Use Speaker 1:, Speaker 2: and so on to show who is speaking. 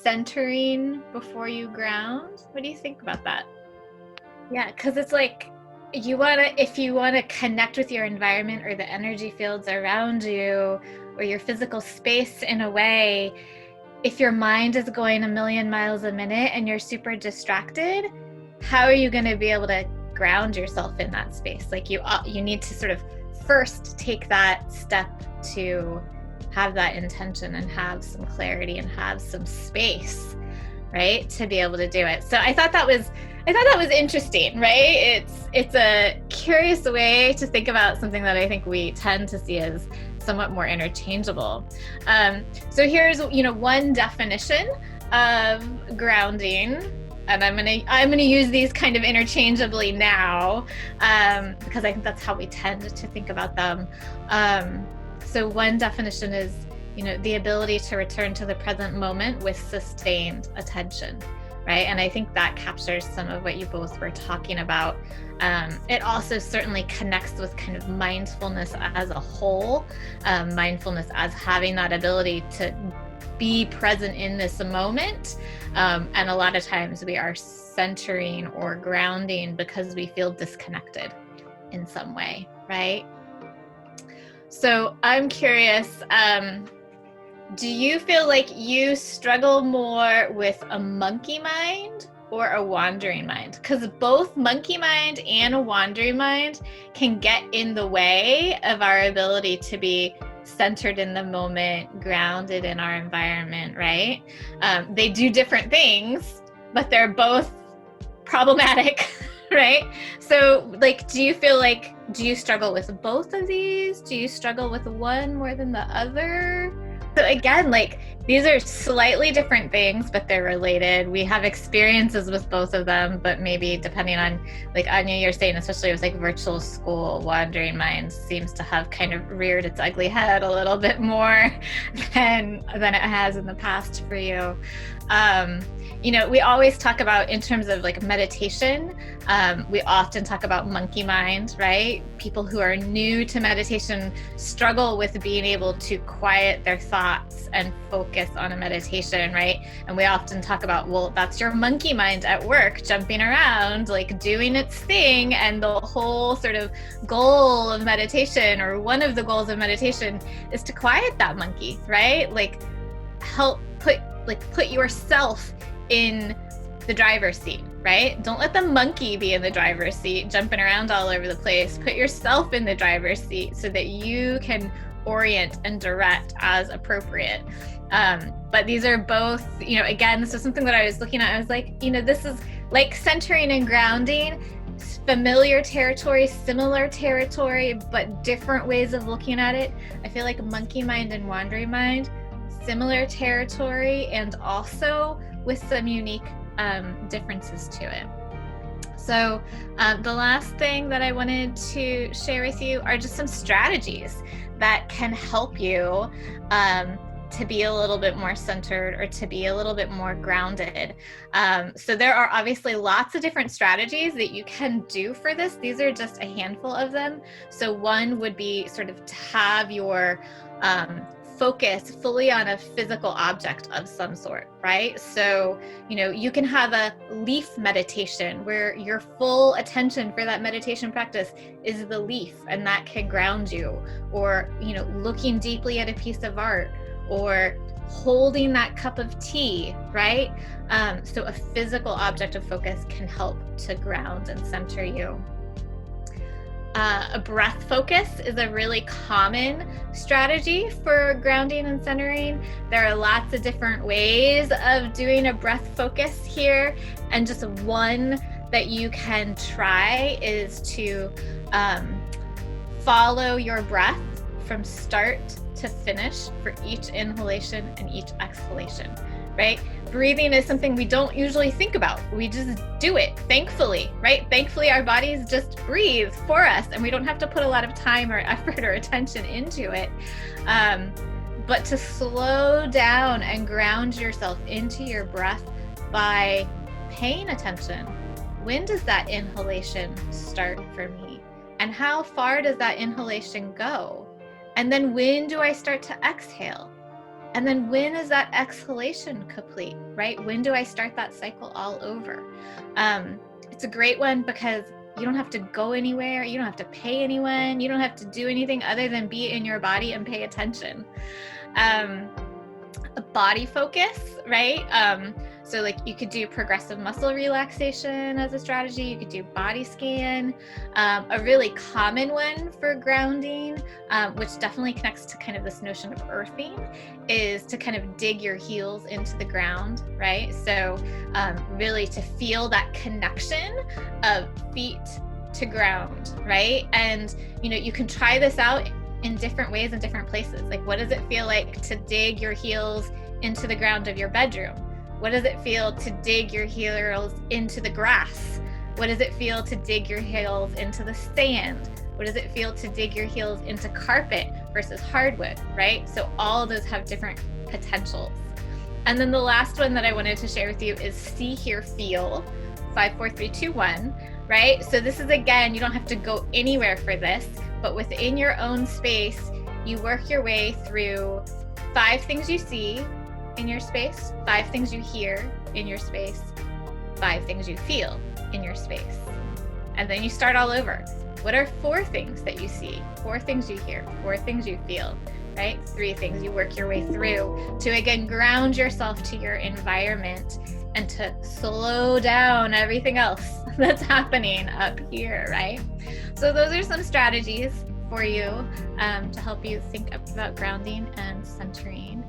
Speaker 1: centering before you ground. What do you think about that? Yeah, because it's like if you wanna connect with your environment or the energy fields around you or your physical space in a way, if your mind is going a million miles a minute and you're super distracted, how are you gonna be able to ground yourself in that space? Like you need to sort of first take that step to have that intention and have some clarity and have some space, right, to be able to do it. So I thought that was interesting, right? It's a curious way to think about something that I think we tend to see as somewhat more interchangeable. So here's one definition of grounding, and I'm gonna use these kind of interchangeably now, because I think that's how we tend to think about them. So one definition is the ability to return to the present moment with sustained attention. Right? And I think that captures some of what you both were talking about. It also certainly connects with kind of mindfulness as a whole, mindfulness as having that ability to be present in this moment. And a lot of times we are centering or grounding because we feel disconnected in some way, right? So I'm curious, do you feel like you struggle more with a monkey mind or a wandering mind? Because both monkey mind and a wandering mind can get in the way of our ability to be centered in the moment, grounded in our environment, right? They do different things, but they're both problematic, right? So do you struggle with both of these? Do you struggle with one more than the other? So again, these are slightly different things, but they're related. We have experiences with both of them, but maybe depending on, Anya, you're saying, especially with virtual school, wandering mind seems to have kind of reared its ugly head a little bit more than it has in the past for you. We always talk about, in terms of meditation, we often talk about monkey mind, right? People who are new to meditation struggle with being able to quiet their thoughts and focus on a meditation, right? And we often talk about, well, that's your monkey mind at work, jumping around, doing its thing. And the whole sort of goal of meditation, or one of the goals of meditation, is to quiet that monkey, right? Help put yourself in the driver's seat, right? Don't let the monkey be in the driver's seat, jumping around all over the place. Put yourself in the driver's seat so that you can orient and direct as appropriate. But these are both, again, this was something that I was looking at. I was like, this is like centering and grounding, familiar territory, similar territory, but different ways of looking at it. I feel like monkey mind and wandering mind, similar territory, and also with some unique differences to it. So the last thing that I wanted to share with you are just some strategies that can help you to be a little bit more centered or to be a little bit more grounded. So there are obviously lots of different strategies that you can do for this. These are just a handful of them. So one would be sort of to have your focus fully on a physical object of some sort, right? So, you can have a leaf meditation where your full attention for that meditation practice is the leaf, and that can ground you. Or, looking deeply at a piece of art, or holding that cup of tea, right? So a physical object of focus can help to ground and center you. A breath focus is a really common strategy for grounding and centering. There are lots of different ways of doing a breath focus here, and just one that you can try is to follow your breath from start to finish for each inhalation and each exhalation, right? Breathing is something we don't usually think about. We just do it, thankfully, right? Thankfully, our bodies just breathe for us, and we don't have to put a lot of time or effort or attention into it. But to slow down and ground yourself into your breath by paying attention. When does that inhalation start for me? And how far does that inhalation go? And then when do I start to exhale? And then when is that exhalation complete, right? When do I start that cycle all over? It's a great one because you don't have to go anywhere. You don't have to pay anyone. You don't have to do anything other than be in your body and pay attention. A body focus, right? So like you could do progressive muscle relaxation as a strategy. You could do body scan. A really common one for grounding, which definitely connects to kind of this notion of earthing, is to kind of dig your heels into the ground, right? So really to feel that connection of feet to ground, right? And you can try this out in different ways in different places. Like, what does it feel like to dig your heels into the ground of your bedroom? What does it feel to dig your heels into the grass? What does it feel to dig your heels into the sand? What does it feel to dig your heels into carpet versus hardwood, right? So all of those have different potentials. And then the last one that I wanted to share with you is see, hear, feel, 5, 4, 3, 2, 1, right? So this is, again, you don't have to go anywhere for this, but within your own space, you work your way through 5 things you see in your space, 5 things you hear in your space, 5 things you feel in your space. And then you start all over. What are 4 things that you see, 4 things you hear, 4 things you feel, right? 3 things you work your way through to, again, ground yourself to your environment and to slow down everything else that's happening up here, right? So those are some strategies for you to help you think about grounding and centering.